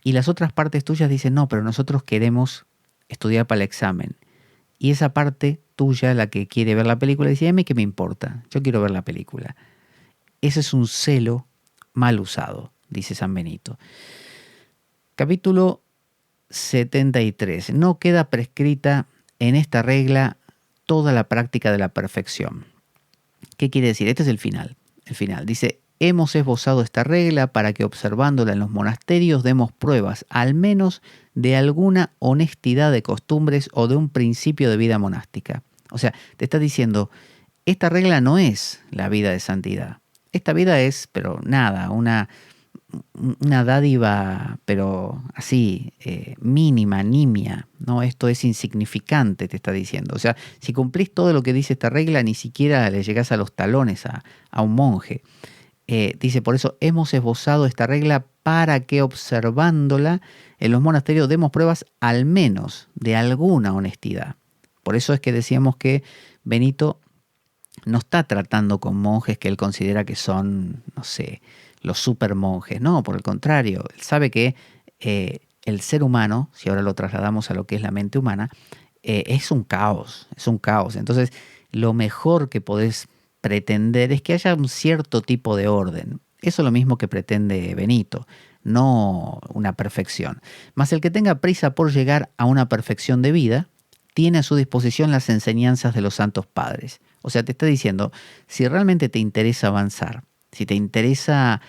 Y las otras partes tuyas dicen, no, pero nosotros queremos estudiar para el examen. Y esa parte tuya, la que quiere ver la película, dice, a mí qué me importa, yo quiero ver la película. Ese es un celo mal usado, dice San Benito. Capítulo 73. No queda prescrita en esta regla toda la práctica de la perfección. ¿Qué quiere decir? Este es el final. El final dice, hemos esbozado esta regla para que observándola en los monasterios demos pruebas, al menos, de alguna honestidad de costumbres o de un principio de vida monástica. O sea, te está diciendo, esta regla no es la vida de santidad. Esta vida es, pero nada, una dádiva, pero así, mínima, nimia, ¿no? Esto es insignificante, te está diciendo. O sea, si cumplís todo lo que dice esta regla, ni siquiera le llegás a los talones a un monje. Dice, por eso hemos esbozado esta regla para que observándola en los monasterios demos pruebas al menos de alguna honestidad. Por eso es que decíamos que Benito no está tratando con monjes que él considera que son, no sé, los super monjes. No, por el contrario, él sabe que el ser humano, si ahora lo trasladamos a lo que es la mente humana, es un caos, es un caos. Entonces, lo mejor que podés pretender es que haya un cierto tipo de orden. Eso es lo mismo que pretende Benito, no una perfección. Mas el que tenga prisa por llegar a una perfección de vida, tiene a su disposición las enseñanzas de los santos padres. O sea, te está diciendo, si realmente te interesa avanzar, si te interesa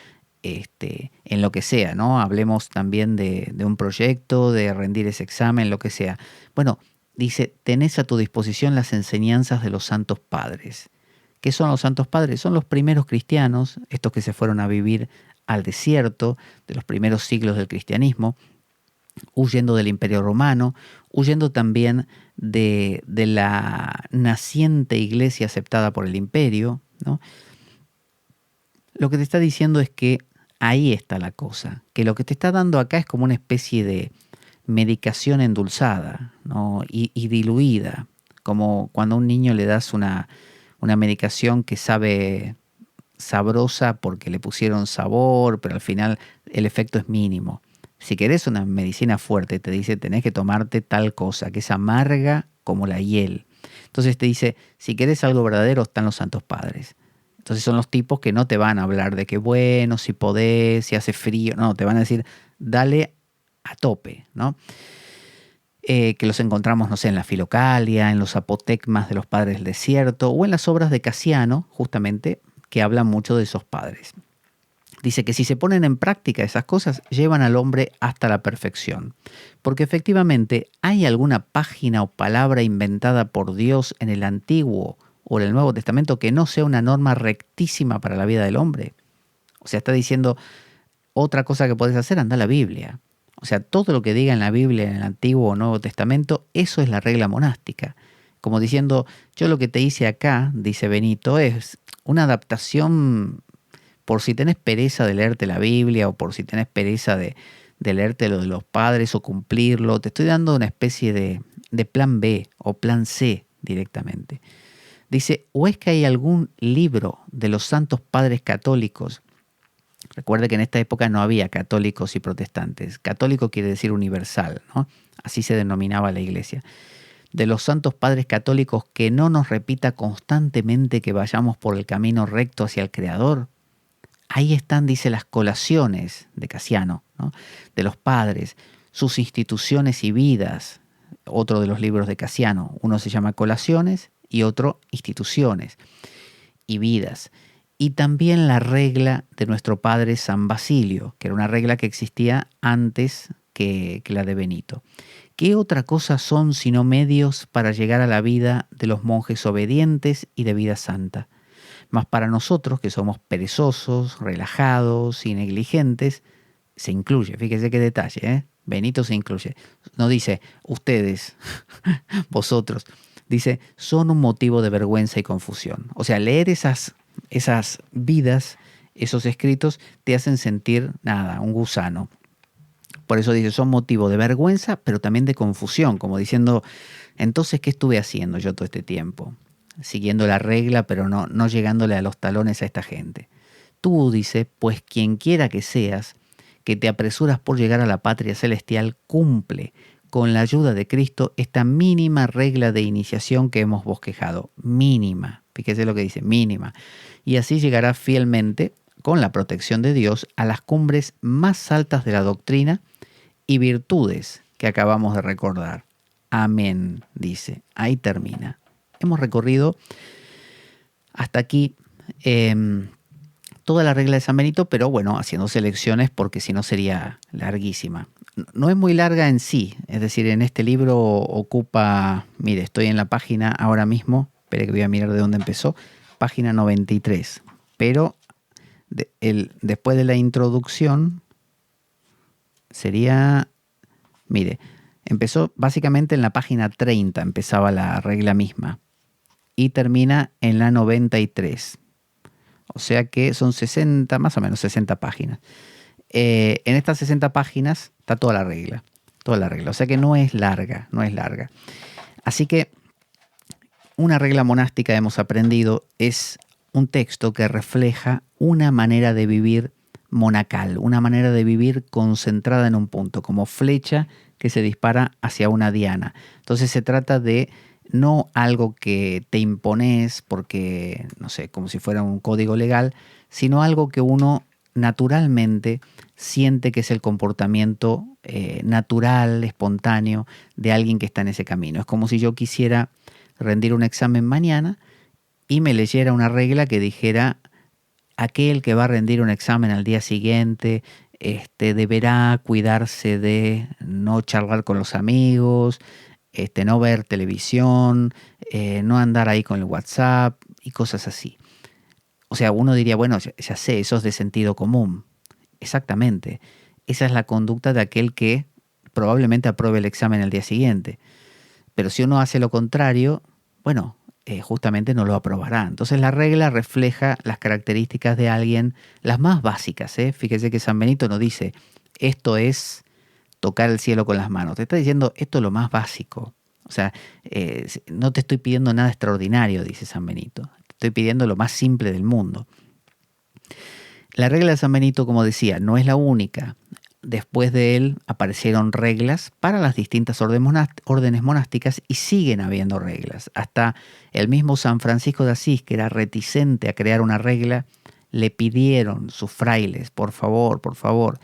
en lo que sea, ¿no? Hablemos también de un proyecto, de rendir ese examen, lo que sea. Bueno, dice, tenés a tu disposición las enseñanzas de los santos padres. ¿Qué son los santos padres? Son los primeros cristianos, estos que se fueron a vivir al desierto de los primeros siglos del cristianismo, huyendo del Imperio Romano, huyendo también de la naciente iglesia aceptada por el imperio, ¿no? Lo que te está diciendo es que ahí está la cosa, que lo que te está dando acá es como una especie de medicación endulzada, ¿no? y diluida, como cuando a un niño le das una medicación que sabe sabrosa porque le pusieron sabor, pero al final el efecto es mínimo. Si querés una medicina fuerte, te dice tenés que tomarte tal cosa, que es amarga como la hiel. Entonces te dice, si querés algo verdadero, están los santos padres. Entonces son los tipos que no te van a hablar de que bueno, si podés, si hace frío. No, te van a decir, dale a tope, ¿no? Que los encontramos, no sé, en la Filocalia, en los apotegmas de los padres del desierto, o en las obras de Casiano, justamente, que hablan mucho de esos padres. Dice que si se ponen en práctica esas cosas, llevan al hombre hasta la perfección. Porque efectivamente, ¿hay alguna página o palabra inventada por Dios en el Antiguo o en el Nuevo Testamento que no sea una norma rectísima para la vida del hombre? O sea, está diciendo, otra cosa que podés hacer, anda a la Biblia. O sea, todo lo que diga en la Biblia, en el Antiguo o Nuevo Testamento, eso es la regla monástica. Como diciendo, yo lo que te hice acá, dice Benito, es una adaptación por si tenés pereza de leerte la Biblia o por si tenés pereza de leerte lo de los padres o cumplirlo. Te estoy dando una especie de plan B o plan C directamente. Dice, ¿o es que hay algún libro de los santos padres católicos? Recuerde que en esta época no había católicos y protestantes. Católico quiere decir universal, ¿no? Así se denominaba la iglesia. De los santos padres católicos que no nos repita constantemente que vayamos por el camino recto hacia el Creador. Ahí están, dice, las colaciones de Casiano, ¿no? De los padres, sus instituciones y vidas. Otro de los libros de Casiano. Uno se llama Colaciones y otro Instituciones y Vidas. Y también la regla de nuestro padre San Basilio, que era una regla que existía antes que la de Benito. ¿Qué otra cosa son sino medios para llegar a la vida de los monjes obedientes y de vida santa? Mas para nosotros, que somos perezosos, relajados y negligentes, se incluye. Fíjese qué detalle, ¿eh? Benito se incluye. No dice ustedes, vosotros. Dice, son un motivo de vergüenza y confusión. O sea, leer esas vidas, esos escritos, te hacen sentir, nada, un gusano. Por eso dice, son motivo de vergüenza, pero también de confusión, como diciendo, entonces, ¿qué estuve haciendo yo todo este tiempo? Siguiendo la regla, pero no llegándole a los talones a esta gente. Tú, dice, pues quien quiera que seas, que te apresuras por llegar a la patria celestial, cumple con la ayuda de Cristo esta mínima regla de iniciación que hemos bosquejado. Mínima, fíjese lo que dice, mínima. Y así llegarás fielmente, con la protección de Dios, a las cumbres más altas de la doctrina y virtudes que acabamos de recordar. Amén, dice. Ahí termina. Hemos recorrido hasta aquí toda la regla de San Benito, pero bueno, haciendo selecciones porque si no sería larguísima. No es muy larga en sí, es decir, en este libro ocupa, mire, estoy en la página ahora mismo, espere que voy a mirar de dónde empezó, página 93, pero después de la introducción sería, mire, empezó básicamente en la página 30, empezaba la regla misma. Y termina en la 93. O sea que son 60, más o menos 60 páginas. En estas 60 páginas está toda la regla. Toda la regla. O sea que no es larga, no es larga. Así que una regla monástica, hemos aprendido, es un texto que refleja una manera de vivir monacal, una manera de vivir concentrada en un punto, como flecha que se dispara hacia una diana. Entonces se trata de no algo que te impones porque, no sé, como si fuera un código legal, sino algo que uno naturalmente siente que es el comportamiento natural, espontáneo de alguien que está en ese camino. Es como si yo quisiera rendir un examen mañana y me leyera una regla que dijera, aquel que va a rendir un examen al día siguiente deberá cuidarse de no charlar con los amigos, no ver televisión, no andar ahí con el WhatsApp y cosas así. O sea, uno diría, bueno, ya sé, eso es de sentido común. Exactamente. Esa es la conducta de aquel que probablemente apruebe el examen el día siguiente. Pero si uno hace lo contrario, bueno, justamente no lo aprobará. Entonces la regla refleja las características de alguien, las más básicas. Fíjese que San Benito no dice, esto es tocar el cielo con las manos. Te está diciendo, esto es lo más básico. O sea, no te estoy pidiendo nada extraordinario, dice San Benito. Te estoy pidiendo lo más simple del mundo. La regla de San Benito, como decía, no es la única. Después de él aparecieron reglas para las distintas órdenes monásticas y siguen habiendo reglas. Hasta el mismo San Francisco de Asís, que era reticente a crear una regla, le pidieron sus frailes, por favor,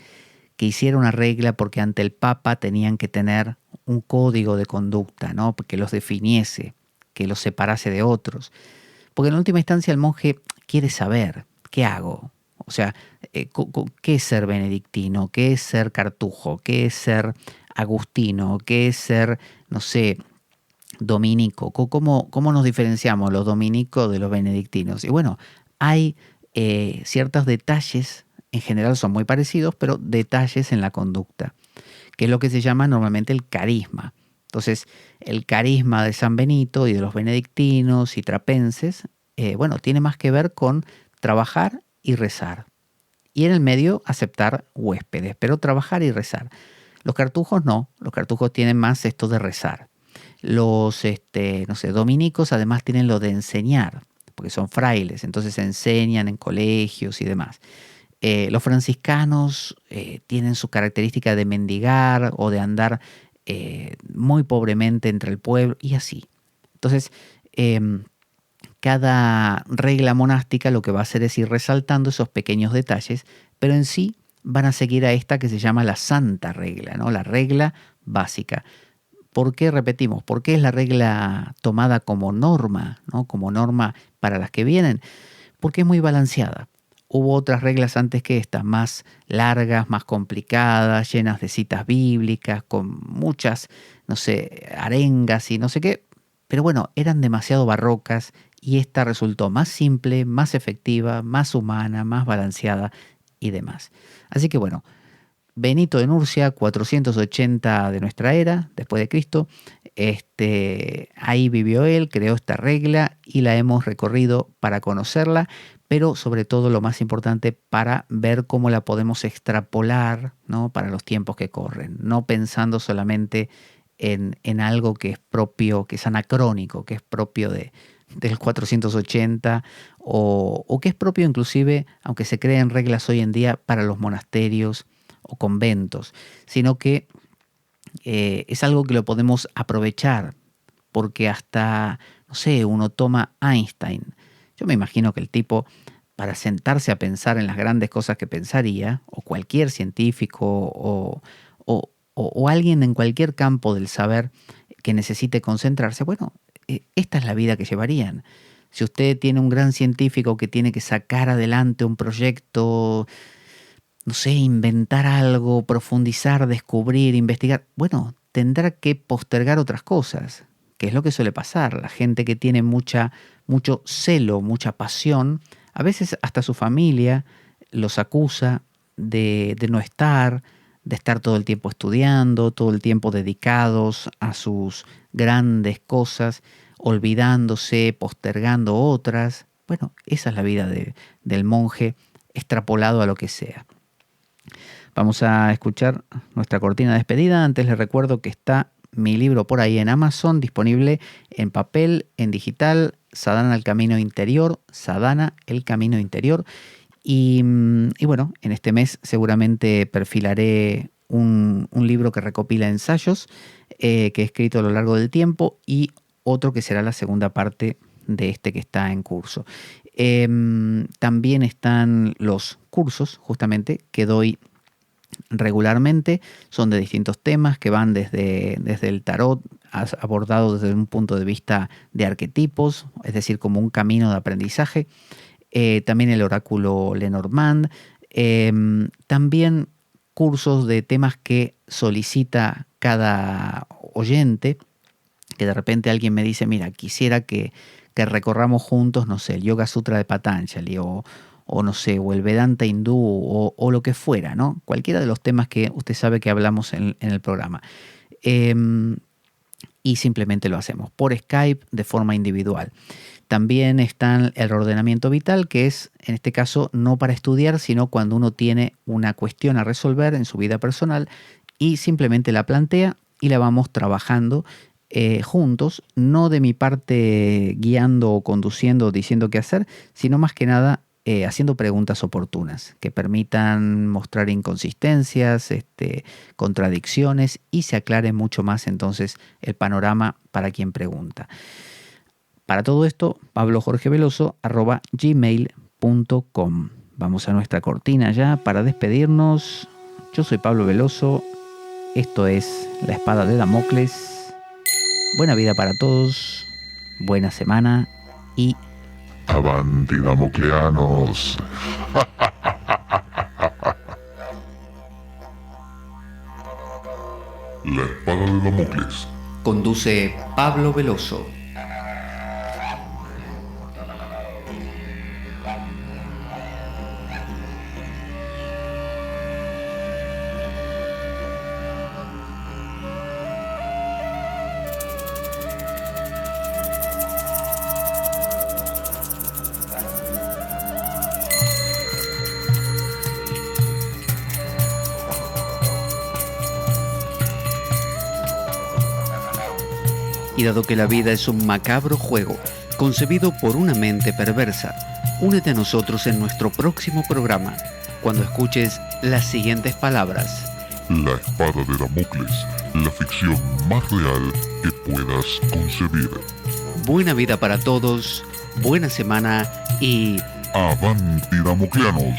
que hiciera una regla porque ante el Papa tenían que tener un código de conducta, ¿no? Que los definiese, que los separase de otros. Porque en última instancia el monje quiere saber, ¿qué hago? O sea, ¿qué es ser benedictino? ¿Qué es ser cartujo? ¿Qué es ser agustino? ¿Qué es ser, no sé, dominico? ¿Cómo nos diferenciamos los dominicos de los benedictinos? Y bueno, hay ciertos detalles, en general son muy parecidos, pero detalles en la conducta, que es lo que se llama normalmente el carisma. Entonces, el carisma de San Benito y de los benedictinos y trapenses, bueno, tiene más que ver con trabajar y rezar. Y en el medio aceptar huéspedes, pero trabajar y rezar. Los cartujos no, los cartujos tienen más esto de rezar. Los, no sé, dominicos además tienen lo de enseñar, porque son frailes, entonces enseñan en colegios y demás. Los franciscanos tienen su característica de mendigar o de andar muy pobremente entre el pueblo y así. Entonces, cada regla monástica lo que va a hacer es ir resaltando esos pequeños detalles, pero en sí van a seguir a esta que se llama la santa regla, ¿no? La regla básica. ¿Por qué repetimos? ¿Por qué es la regla tomada como norma, ¿no? Como norma para las que vienen? Porque es muy balanceada. Hubo otras reglas antes que esta, más largas, más complicadas, llenas de citas bíblicas, con muchas, no sé, arengas y no sé qué. Pero bueno, eran demasiado barrocas y esta resultó más simple, más efectiva, más humana, más balanceada y demás. Así que bueno, Benito de Nursia, 480 de nuestra era, después de Cristo, ahí vivió él, creó esta regla y la hemos recorrido para conocerla, pero sobre todo lo más importante para ver cómo la podemos extrapolar, ¿no? Para los tiempos que corren, no pensando solamente en algo que es propio, que es anacrónico, que es propio del 480 o que es propio inclusive, aunque se creen reglas hoy en día para los monasterios o conventos, sino que es algo que lo podemos aprovechar, porque hasta, no sé, uno toma Einstein. Yo me imagino que el tipo, para sentarse a pensar en las grandes cosas que pensaría, o cualquier científico o alguien en cualquier campo del saber que necesite concentrarse, bueno, esta es la vida que llevarían. Si usted tiene un gran científico que tiene que sacar adelante un proyecto, no sé, inventar algo, profundizar, descubrir, investigar, bueno, tendrá que postergar otras cosas, que es lo que suele pasar. La gente que tiene mucho celo, mucha pasión, a veces hasta su familia los acusa de no estar, de estar todo el tiempo estudiando, todo el tiempo dedicados a sus grandes cosas, olvidándose, postergando otras. Bueno, esa es la vida del monje extrapolado a lo que sea. Vamos a escuchar nuestra cortina de despedida. Antes les recuerdo que está mi libro por ahí en Amazon, disponible en papel, en digital, Sadhana el Camino Interior, Sadhana el Camino Interior. Y bueno, en este mes seguramente perfilaré un libro que recopila ensayos que he escrito a lo largo del tiempo y otro que será la segunda parte de este que está en curso. También están los cursos, justamente, que doy regularmente. Son de distintos temas que van desde el tarot, abordado desde un punto de vista de arquetipos, es decir, como un camino de aprendizaje. También el oráculo Lenormand. También cursos de temas que solicita cada oyente, que de repente alguien me dice, mira, quisiera que que recorramos juntos, no sé, el Yoga Sutra de Patanjali o no sé, o el Vedanta hindú o lo que fuera, ¿no? Cualquiera de los temas que usted sabe que hablamos en el programa. Y simplemente lo hacemos por Skype de forma individual. También está el ordenamiento vital, que es, en este caso, no para estudiar, sino cuando uno tiene una cuestión a resolver en su vida personal y simplemente la plantea y la vamos trabajando juntos, no de mi parte guiando o conduciendo o diciendo qué hacer, sino más que nada haciendo preguntas oportunas que permitan mostrar inconsistencias, contradicciones y se aclare mucho más entonces el panorama para quien pregunta. Para todo esto, pablojorgeveloso@gmail.com. Vamos a nuestra cortina ya para despedirnos. Yo soy Pablo Veloso. Esto es La Espada de Damocles. Buena vida para todos. Buena semana y... ¡Avanti damocleanos! La Espada de Damocles. Conduce Pablo Veloso. Y dado que la vida es un macabro juego concebido por una mente perversa, únete a nosotros en nuestro próximo programa, cuando escuches las siguientes palabras. La Espada de Damocles, la ficción más real que puedas concebir. Buena vida para todos, buena semana y... ¡Avanti damocleanos!